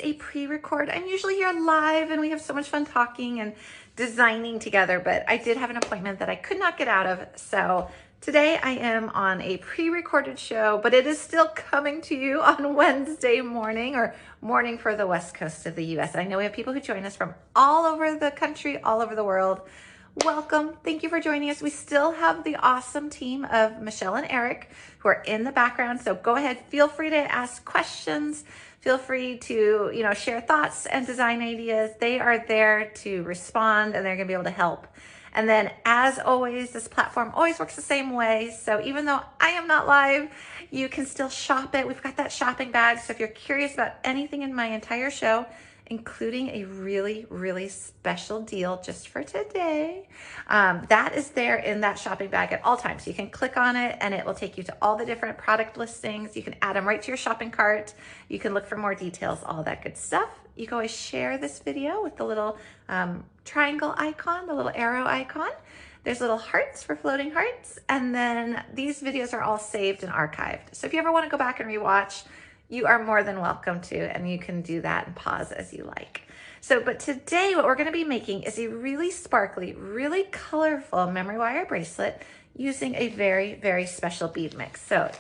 a pre-record. I'm usually here live and we have so much fun talking and designing together, but I did have an appointment that I could not get out of. So today I am on a pre-recorded show, but it is still coming to you on Wednesday morning, or morning for the West Coast of the US. I know we have people who join us from all over the country, all over the world. Welcome. Thank you for joining us. We still have the awesome team of Michelle and Eric who are in the background. So go ahead, feel free to ask questions. Feel free to, share thoughts and design ideas. They are there to respond and they're going to be able to help. And then as always, this platform always works the same way. So even though I am not live, you can still shop it. We've got that shopping bag. So if you're curious about anything in my entire show, including a really, really special deal just for today, that is there in that shopping bag at all times. You can click on it and it will take you to all the different product listings. You can add them right to your shopping cart. You can look for more details, all that good stuff. You can always share this video with the little triangle icon, the little arrow icon. There's little hearts for floating hearts. And then these videos are all saved and archived. So if you ever want to go back and rewatch, you are more than welcome to, and you can do that and pause as you like. But today what we're going to be making is a really sparkly, really colorful memory wire bracelet using a very, very special bead mix. So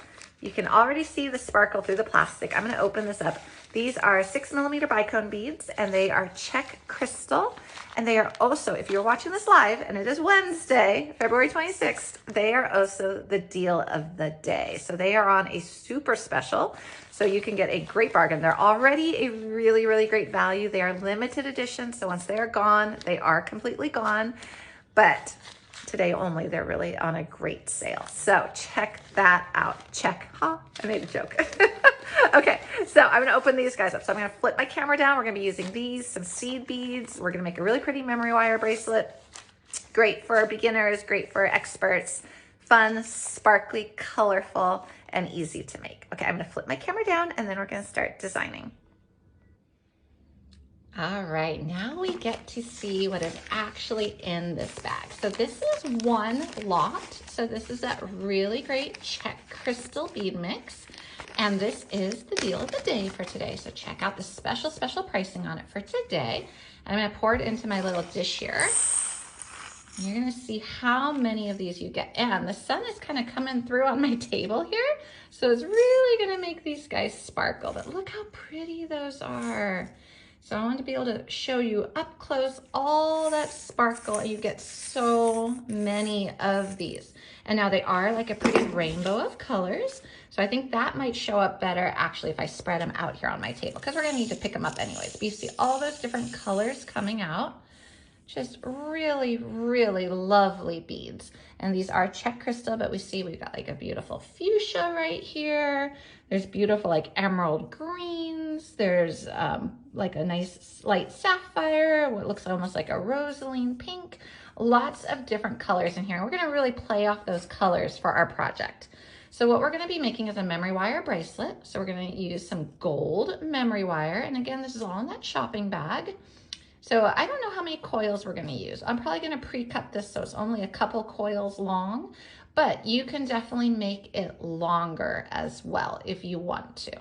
you can already see the sparkle through the plastic. I'm going to open this up. These are 6mm bicone beads, and they are Czech crystal. And they are also, if you're watching this live, and it is Wednesday, February 26th, they are also the deal of the day. So they are on a super special, so you can get a great bargain. They're already a really, really great value. They are limited edition, so once they are gone, they are completely gone. But today only, they're really on a great sale. So check that out. Check. Huh? I made a joke. Okay, so I'm gonna open these guys up. So I'm gonna flip my camera down. We're gonna be using these, some seed beads. We're gonna make a really pretty memory wire bracelet. Great for beginners, great for experts. Fun, sparkly, colorful, and easy to make. Okay, I'm gonna flip my camera down and then we're gonna start designing. All right, now we get to see what is actually in this bag. So this is one lot. So this is that really great Czech crystal bead mix. And this is the deal of the day for today. So check out the special, special pricing on it for today. And I'm gonna pour it into my little dish here. And you're gonna see how many of these you get. And the sun is kind of coming through on my table here. So it's really gonna make these guys sparkle. But look how pretty those are. So I want to be able to show you up close all that sparkle. You get so many of these. And now they are like a pretty rainbow of colors. So I think that might show up better actually if I spread them out here on my table, because we're gonna need to pick them up anyways. But you see all those different colors coming out. Just really, really lovely beads. And these are Czech crystal, but we see we've got like a beautiful fuchsia right here. There's beautiful like emerald greens. There's like a nice light sapphire, what looks almost like a rosaline pink. Lots of different colors in here. We're gonna really play off those colors for our project. So what we're gonna be making is a memory wire bracelet. So we're gonna use some gold memory wire. And again, this is all in that shopping bag. So I don't know how many coils we're gonna use. I'm probably gonna pre-cut this so it's only a couple coils long, but you can definitely make it longer as well if you want to.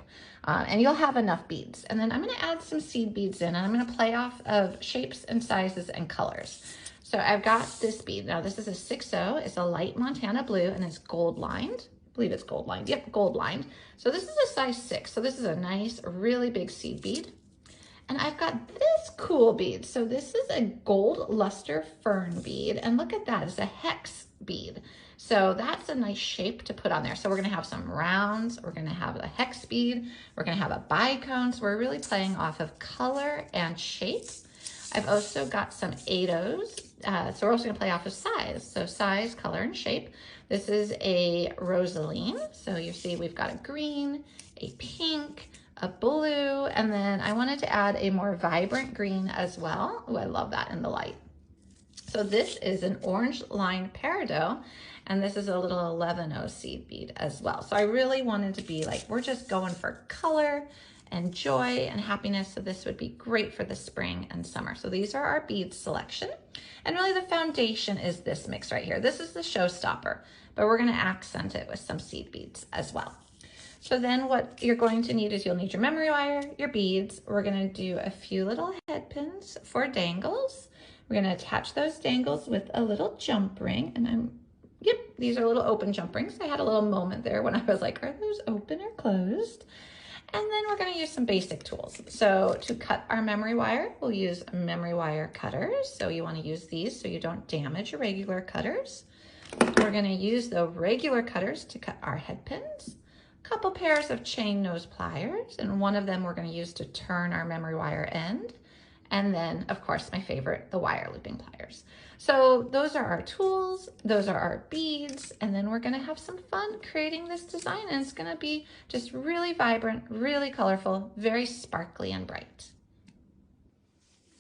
And you'll have enough beads. And then I'm gonna add some seed beads in, and I'm gonna play off of shapes and sizes and colors. So I've got this bead. Now this is a 6-0, it's a light Montana blue, and it's gold lined. I believe it's gold lined, yep, gold lined. So this is a size 6, so this is a nice, really big seed bead. And I've got this cool bead. So this is a gold luster fern bead. And look at that, it's a hex bead. So that's a nice shape to put on there. So we're gonna have some rounds, we're gonna have a hex bead, we're gonna have a bicone. So we're really playing off of color and shape. I've also got some 8-0s. So we're also gonna play off of size. So size, color, and shape. This is a rosaline. So you see we've got a green, a pink, a blue, and then I wanted to add a more vibrant green as well. Oh, I love that in the light. So this is an orange lined peridot, and this is a little 11-0 seed bead as well. So I really wanted to be like, we're just going for color and joy and happiness. So this would be great for the spring and summer. So these are our bead selection. And really the foundation is this mix right here. This is the showstopper, but we're gonna accent it with some seed beads as well. So then what you're going to need is you'll need your memory wire, your beads. We're gonna do a few little head pins for dangles. We're gonna attach those dangles with a little jump ring, and yep, these are little open jump rings. I had a little moment there when I was like, are those open or closed? And then we're gonna use some basic tools. So to cut our memory wire, we'll use memory wire cutters. So you wanna use these so you don't damage your regular cutters. We're gonna use the regular cutters to cut our head pins. A couple pairs of chain nose pliers, and one of them we're gonna use to turn our memory wire end. And then, of course, my favorite, the wire looping pliers. So those are our tools, those are our beads, and then we're gonna have some fun creating this design, and it's gonna be just really vibrant, really colorful, very sparkly and bright.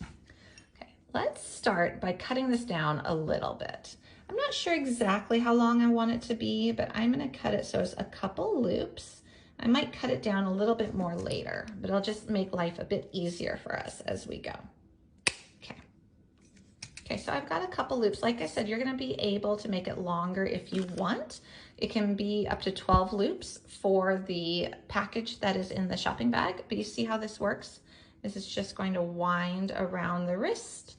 Okay, let's start by cutting this down a little bit. I'm not sure exactly how long I want it to be, but I'm gonna cut it so it's a couple loops. I might cut it down a little bit more later, but it'll just make life a bit easier for us as we go. Okay, so I've got a couple loops. Like I said, you're gonna be able to make it longer if you want. It can be up to 12 loops for the package that is in the shopping bag, but you see how this works? This is just going to wind around the wrist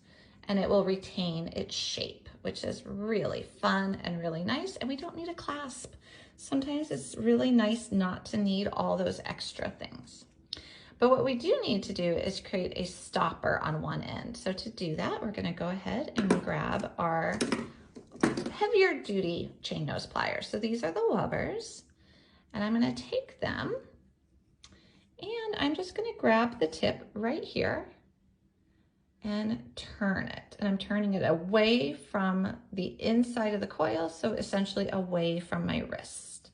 and it will retain its shape, which is really fun and really nice, and we don't need a clasp. Sometimes it's really nice not to need all those extra things. But what we do need to do is create a stopper on one end. So to do that, we're gonna go ahead and grab our heavier duty chain nose pliers. So these are the Wubbers, and I'm gonna take them and I'm just gonna grab the tip right here and turn it. And I'm turning it away from the inside of the coil, so essentially away from my wrist.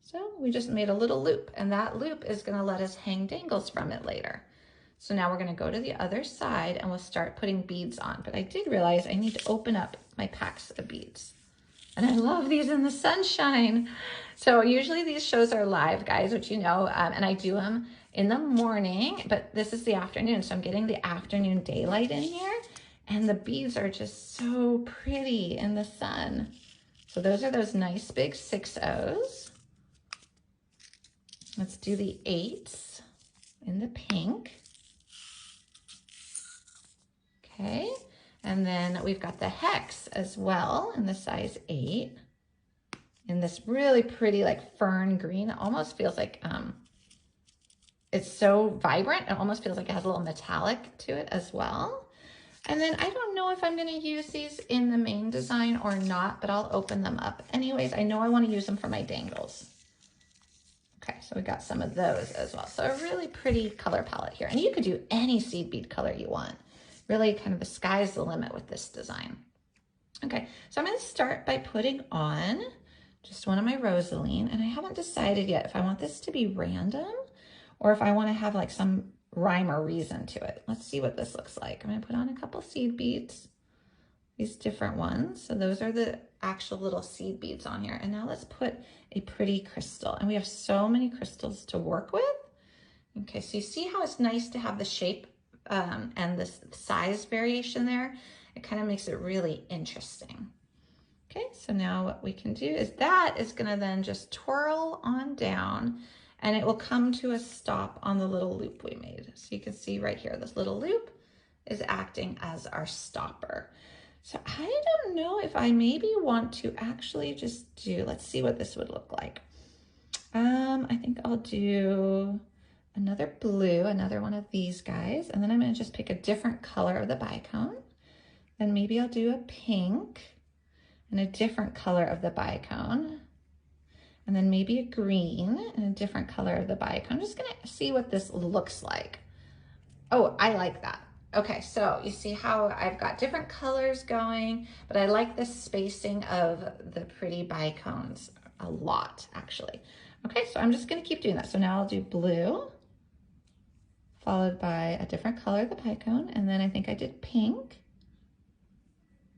So we just made a little loop, and that loop is gonna let us hang dangles from it later. So now we're gonna go to the other side and we'll start putting beads on. But I did realize I need to open up my packs of beads. And I love these in the sunshine. So usually these shows are live, guys, which you know, and I do them in the morning, but this is the afternoon. So I'm getting the afternoon daylight in here, and the beads are just so pretty in the sun. So those are those nice big 6-0s. Let's do the 8s in the pink. Okay, and then we've got the hex as well in the size 8 in this really pretty like fern green. It almost feels like it's so vibrant, it almost feels like it has a little metallic to it as well. And then I don't know if I'm gonna use these in the main design or not, but I'll open them up anyways. I know I wanna use them for my dangles. Okay, so we got some of those as well. So a really pretty color palette here. And you could do any seed bead color you want. Really kind of the sky's the limit with this design. Okay, so I'm gonna start by putting on just one of my Rosaline, and I haven't decided yet if I want this to be random or if I wanna have like some rhyme or reason to it. Let's see what this looks like. I'm gonna put on a couple seed beads, these different ones. So those are the actual little seed beads on here. And now let's put a pretty crystal. And we have so many crystals to work with. Okay, so you see how it's nice to have the shape and the size variation there? It kind of makes it really interesting. Okay, so now what we can do is that is gonna then just twirl on down, and it will come to a stop on the little loop we made. So you can see right here, this little loop is acting as our stopper. So I don't know if I maybe want to actually just do, let's see what this would look like. I think I'll do another blue, another one of these guys, and then I'm gonna just pick a different color of the bicone. Then maybe I'll do a pink and a different color of the bicone. And then maybe a green and a different color of the bicone. I'm just gonna see what this looks like. Oh, I like that. Okay, so you see how I've got different colors going, but I like the spacing of the pretty bicones a lot, actually. Okay, so I'm just gonna keep doing that. So now I'll do blue, followed by a different color of the bicone, and then I think I did pink,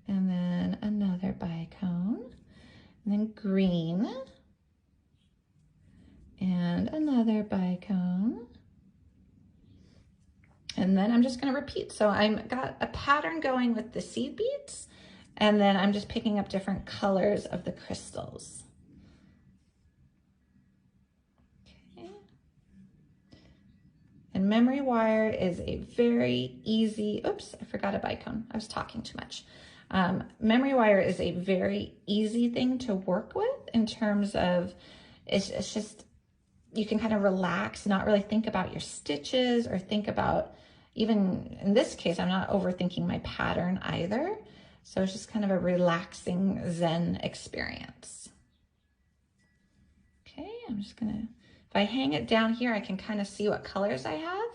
and then another bicone, and then green, and another bicone. And then I'm just gonna repeat. So I've got a pattern going with the seed beads, and then I'm just picking up different colors of the crystals. memory wire is a very easy, oops, I forgot a bicone. I was talking too much. Memory wire is a very easy thing to work with in terms of, it's just, you can kind of relax, not really think about your stitches or think about, even in this case, I'm not overthinking my pattern either. So it's just kind of a relaxing Zen experience. Okay, I'm just gonna, if I hang it down here, I can kind of see what colors I have,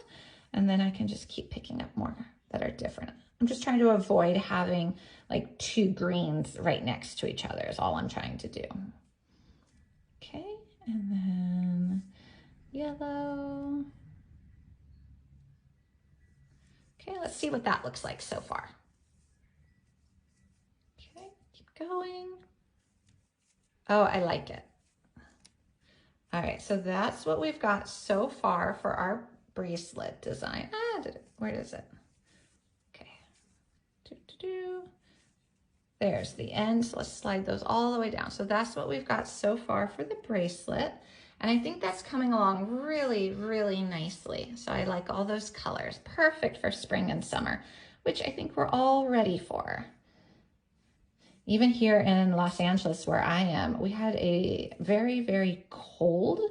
and then I can just keep picking up more that are different. I'm just trying to avoid having like two greens right next to each other is all I'm trying to do. Okay, and then yellow. Okay, let's see what that looks like so far. Okay, keep going. Oh, I like it. All right, so that's what we've got so far for our bracelet design. Where is it? Okay. There's the end. So let's slide those all the way down. So that's what we've got so far for the bracelet. And I think that's coming along really, really nicely. So I like all those colors. Perfect for spring and summer, which I think we're all ready for. Even here in Los Angeles, where I am, we had a very, very cold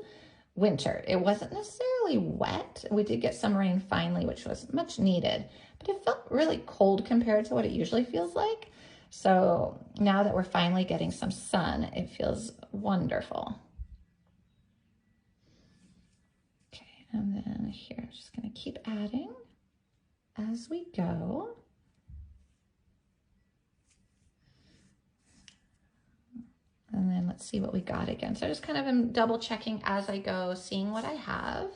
winter. It wasn't necessarily wet. We did get some rain finally, which was much needed, but it felt really cold compared to what it usually feels like. So now that we're finally getting some sun, it feels wonderful. Okay, and then here, I'm just gonna keep adding as we go. And then let's see what we got again. So I just kind of am double checking as I go, seeing what I have.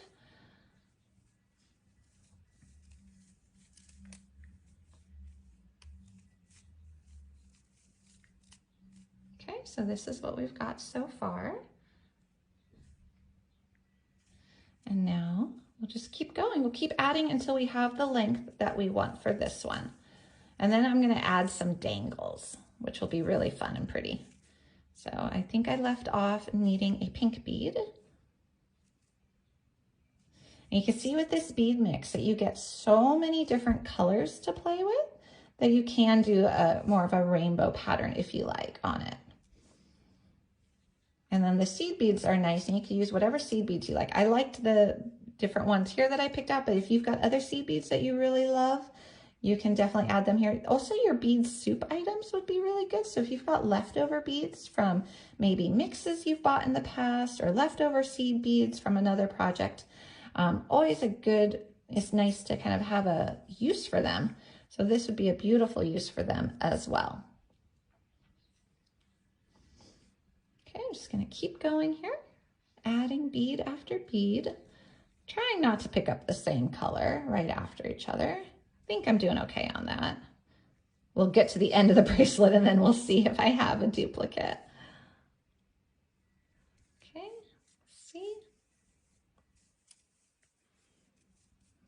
Okay, so this is what we've got so far. And now we'll just keep going. We'll keep adding until we have the length that we want for this one. And then I'm gonna add some dangles, which will be really fun and pretty. So I think I left off needing a pink bead. And you can see with this bead mix that you get so many different colors to play with that you can do more of a rainbow pattern if you like on it. And then the seed beads are nice, and you can use whatever seed beads you like. I liked the different ones here that I picked out, but if you've got other seed beads that you really love, you can definitely add them here. Also, your bead soup items would be really good. So if you've got leftover beads from maybe mixes you've bought in the past, or leftover seed beads from another project, always it's nice to kind of have a use for them. So this would be a beautiful use for them as well. Okay, I'm just gonna keep going here, adding bead after bead, trying not to pick up the same color right after each other. I think I'm doing okay on that. We'll get to the end of the bracelet and then we'll see if I have a duplicate. Okay, let's see.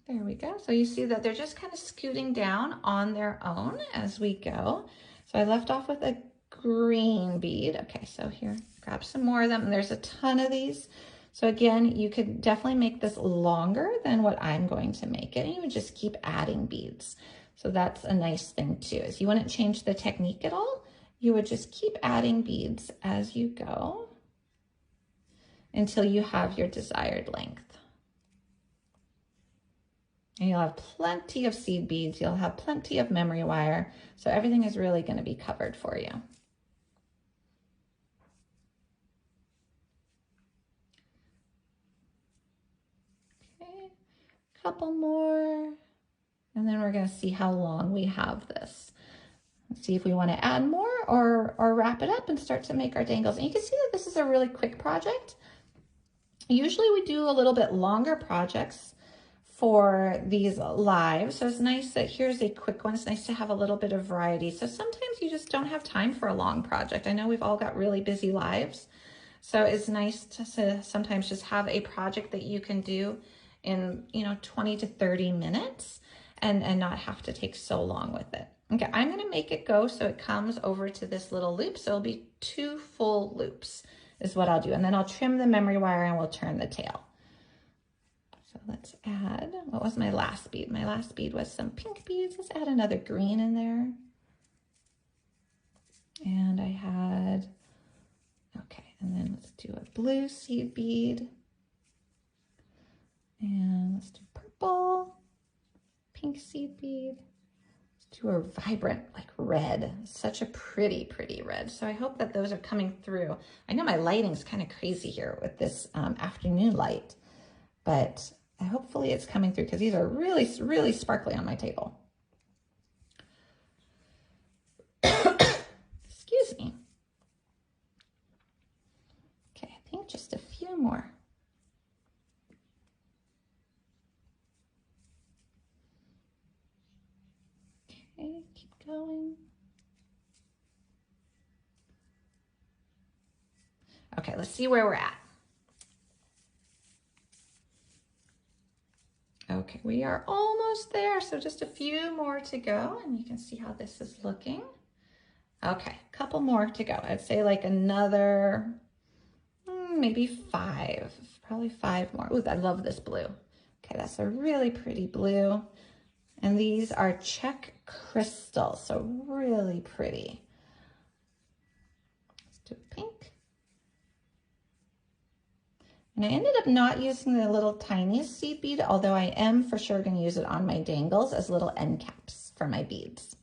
There we go. So you see that they're just kind of scooting down on their own as we go. So I left off with a green bead. Okay, so here, grab some more of them. And there's a ton of these. So again, you could definitely make this longer than what I'm going to make it. And you would just keep adding beads. So that's a nice thing too, is you wouldn't change the technique at all. You would just keep adding beads as you go until you have your desired length. And you'll have plenty of seed beads. You'll have plenty of memory wire. So everything is really going to be covered for you. Couple more, and then we're going to see how long we have this. Let's see if we want to add more or wrap it up and start to make our dangles. And you can see that this is a really quick project. Usually we do a little bit longer projects for these lives, so it's nice that here's a quick one. It's nice to have a little bit of variety. So sometimes you just don't have time for a long project. I know we've all got really busy lives, so it's nice to sometimes just have a project that you can do in 20 to 30 minutes and not have to take so long with it. Okay, I'm gonna make it go so it comes over to this little loop. So it'll be 2 full loops is what I'll do. And then I'll trim the memory wire and we'll turn the tail. So let's add, what was my last bead? My last bead was some pink beads. Let's add another green in there. And I had, okay, and then let's do a blue seed bead. And let's do purple, pink seed bead. Let's do a vibrant, like red, such a pretty, pretty red. So I hope that those are coming through. I know my lighting's kind of crazy here with this afternoon light, but hopefully it's coming through because these are really, really sparkly on my table. Excuse me. Okay, I think just a few more. Okay, keep going. Okay, let's see where we're at. Okay, we are almost there, so just a few more to go, and you can see how this is looking. Okay, a couple more to go. I'd say like another, maybe 5, probably 5 more. Ooh, I love this blue. Okay, that's a really pretty blue. And these are check crystal, so really pretty. Let's do pink. And I ended up not using the little tiniest seed bead, although I am for sure going to use it on my dangles as little end caps for my beads.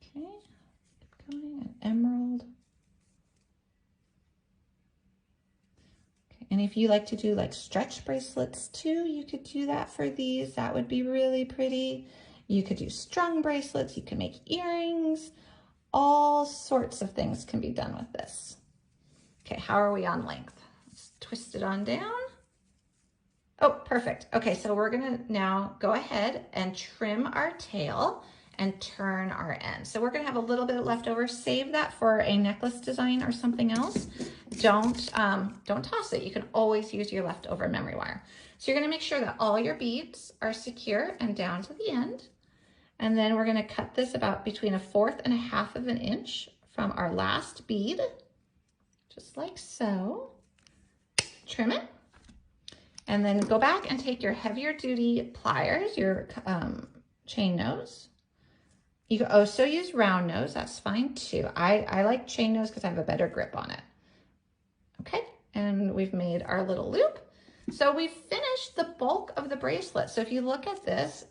Okay, keep going, an emerald. Okay, and if you like to do like stretch bracelets too, you could do that for these. That would be really pretty. You could do strung bracelets, you can make earrings. All sorts of things can be done with this. Okay, how are we on length? Let's twist it on down. Oh, perfect. Okay, so we're gonna now go ahead and trim our tail and turn our end. So we're gonna have a little bit left over. Save that for a necklace design or something else. Don't toss it. You can always use your leftover memory wire. So you're gonna make sure that all your beads are secure and down to the end. And then we're gonna cut this about between 1/4 and 1/2 of an inch from our last bead, just like so. Trim it, and then go back and take your heavier duty pliers, your chain nose. You can also use round nose, that's fine too. I like chain nose because I have a better grip on it. Okay, and we've made our little loop. So we've finished the bulk of the bracelet. So if you look at this,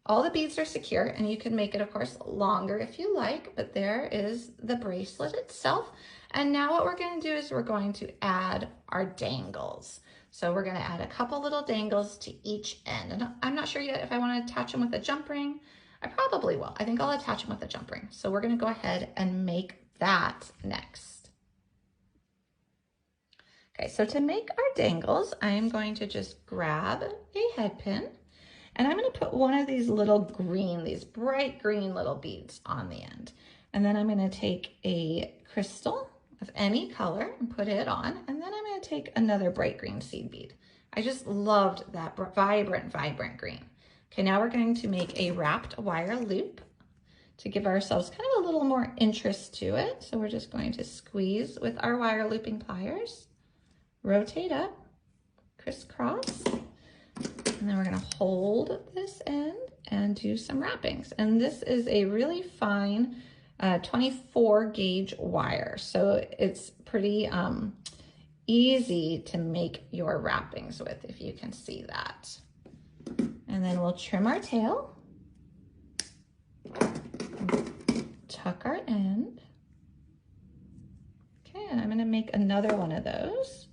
all the beads are secure, and you can make it, of course, longer if you like, but there is the bracelet itself. And now what we're going to do is we're going to add our dangles. So we're going to add a couple little dangles to each end. And I'm not sure yet if I want to attach them with a jump ring. I probably will. I think I'll attach them with a jump ring. So we're going to go ahead and make that next. Okay, so to make our dangles, I'm going to just grab a head pin. And I'm going to put one of these little green, these bright green little beads on the end. And then I'm going to take a crystal of any color and put it on. And then I'm going to take another bright green seed bead. I just loved that vibrant, vibrant green. Okay, now we're going to make a wrapped wire loop to give ourselves kind of a little more interest to it. So we're just going to squeeze with our wire looping pliers, rotate up, crisscross. And then we're going to hold this end and do some wrappings. And this is a really fine 24 gauge wire. So it's pretty easy to make your wrappings with, if you can see that. And then we'll trim our tail, tuck our end. Okay, and I'm going to make another one of those.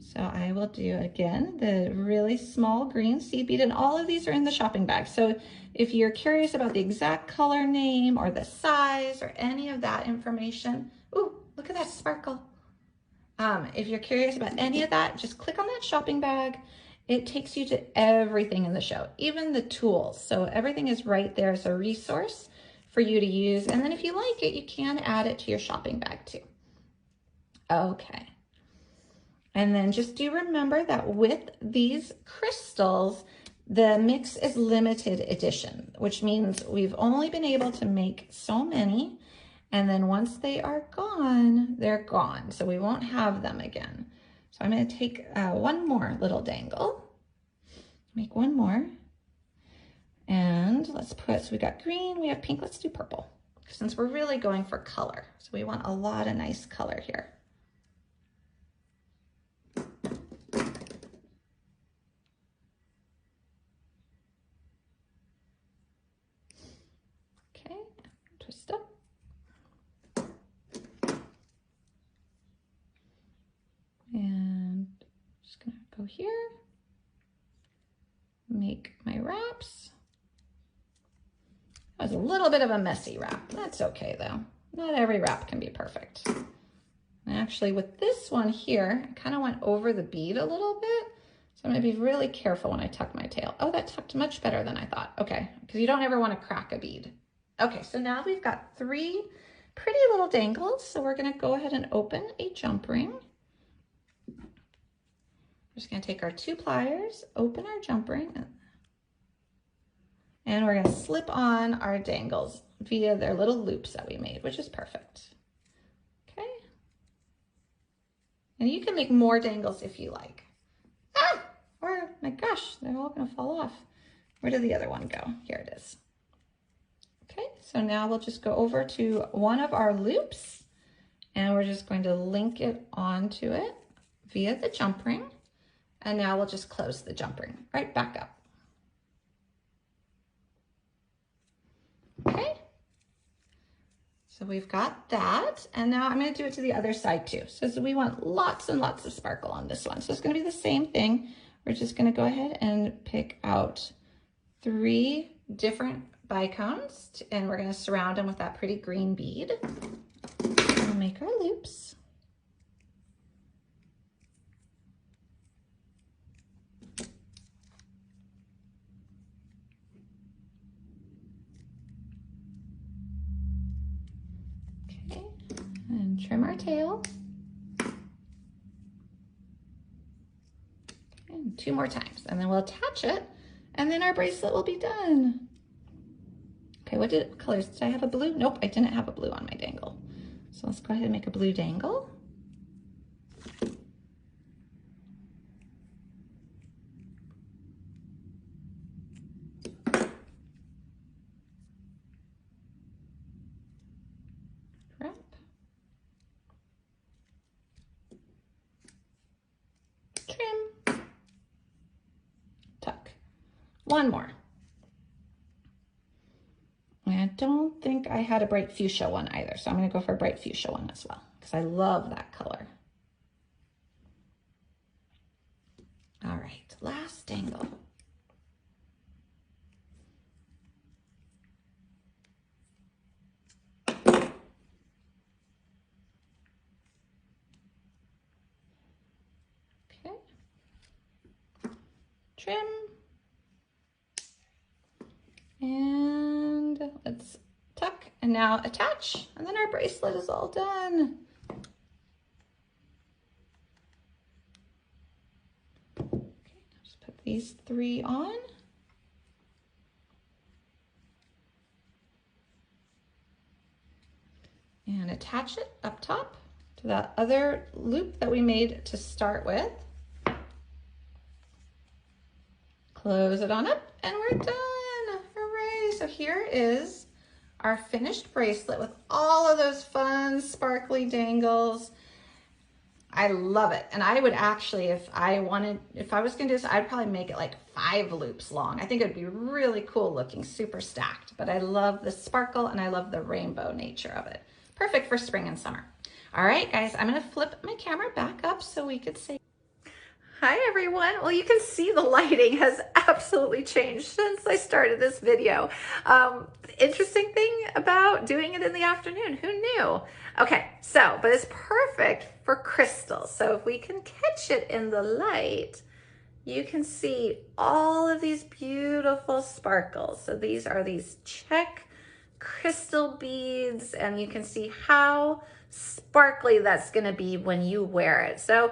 So I will do, again, the really small green seed bead, and all of these are in the shopping bag. So if you're curious about the exact color name or the size or any of that information, ooh, look at that sparkle. If you're curious about any of that, just click on that shopping bag. It takes you to everything in the show, even the tools. So everything is right there as a resource for you to use. And then if you like it, you can add it to your shopping bag too. Okay. And then just do remember that with these crystals, the mix is limited edition, which means we've only been able to make so many. And then once they are gone, they're gone. So we won't have them again. So I'm gonna take one more little dangle, make one more. And let's put, so we got green, we have pink, let's do purple. Since we're really going for color. So we want a lot of nice color here. Okay, twist up. And just gonna go here, make my wraps. That was a little bit of a messy wrap. That's okay though. Not every wrap can be perfect. And actually with this one here, I kind of went over the bead a little bit. So I'm gonna be really careful when I tuck my tail. Oh, that tucked much better than I thought. Okay, because you don't ever want to crack a bead. Okay, so now we've got 3 pretty little dangles. So we're gonna go ahead and open a jump ring. We're just gonna take our 2 pliers, open our jump ring, and we're gonna slip on our dangles via their little loops that we made, which is perfect. Okay. And you can make more dangles if you like. Ah, or my gosh, they're all gonna fall off. Where did the other one go? Here it is. Okay, so now we'll just go over to one of our loops and we're just going to link it onto it via the jump ring. And now we'll just close the jump ring right back up. Okay, so we've got that. And now I'm gonna do it to the other side too. So we want lots and lots of sparkle on this one. So it's gonna be the same thing. We're just gonna go ahead and pick out 3 different bicones and we're gonna surround them with that pretty green bead. We'll make our loops. And trim our tail. And 2 more times, and then we'll attach it, and then our bracelet will be done. Okay, what colors? Did I have a blue? Nope, I didn't have a blue on my dangle. So let's go ahead and make a blue dangle. Trim, tuck. One more. And I don't think I had a bright fuchsia one either, so I'm gonna go for a bright fuchsia one as well, because I love that color. All right, last dangle. Okay. Trim. And let's tuck and now attach, and then our bracelet is all done. Okay, just put these 3 on. And attach it up top to that other loop that we made to start with. Close it on up and we're done. Hooray! So here is our finished bracelet with all of those fun sparkly dangles. I love it. And I would actually, if I was gonna do this, I'd probably make it like 5 loops long. I think it'd be really cool looking, super stacked, but I love the sparkle and I love the rainbow nature of it. Perfect for spring and summer. All right, guys, I'm gonna flip my camera back up so we could say hi, everyone. Well, you can see the lighting has absolutely changed since I started this video. Interesting thing about doing it in the afternoon, who knew? Okay, so, but it's perfect for crystals. So if we can catch it in the light, you can see all of these beautiful sparkles. So these are these check crystal beads, and you can see how sparkly that's gonna be when you wear it. So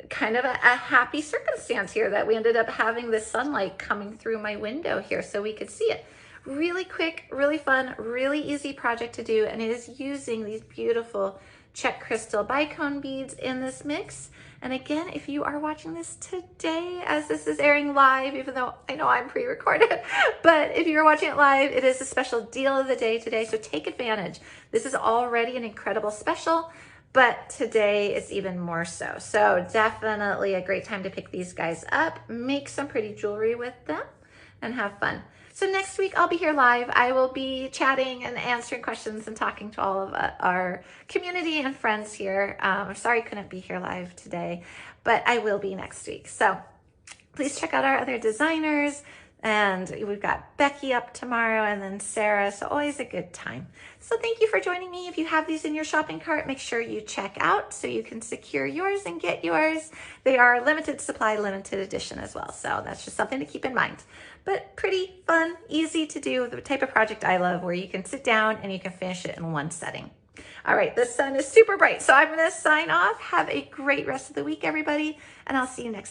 kind of a happy circumstance here that we ended up having the sunlight coming through my window here so we could see it. Really quick, really fun, really easy project to do, and it is using these beautiful check crystal bicone beads in this mix. And again, if you are watching this today, as this is airing live, even though I know I'm pre-recorded, but if you're watching it live, it is a special deal of the day today, so take advantage. This is already an incredible special, but today it's even more so. So definitely a great time to pick these guys up, make some pretty jewelry with them, and have fun. So next week I'll be here live. I will be chatting and answering questions and talking to all of our community and friends here. I'm sorry I couldn't be here live today, but I will be next week. So please check out our other designers. And we've got Becky up tomorrow and then Sarah, so always a good time. So thank you for joining me. If you have these in your shopping cart, make sure you check out so you can secure yours and get yours. They are limited supply, limited edition as well. So that's just something to keep in mind. But pretty fun, easy to do, the type of project I love where you can sit down and you can finish it in one setting. All right, the sun is super bright, so I'm gonna sign off. Have a great rest of the week, everybody, and I'll see you next time.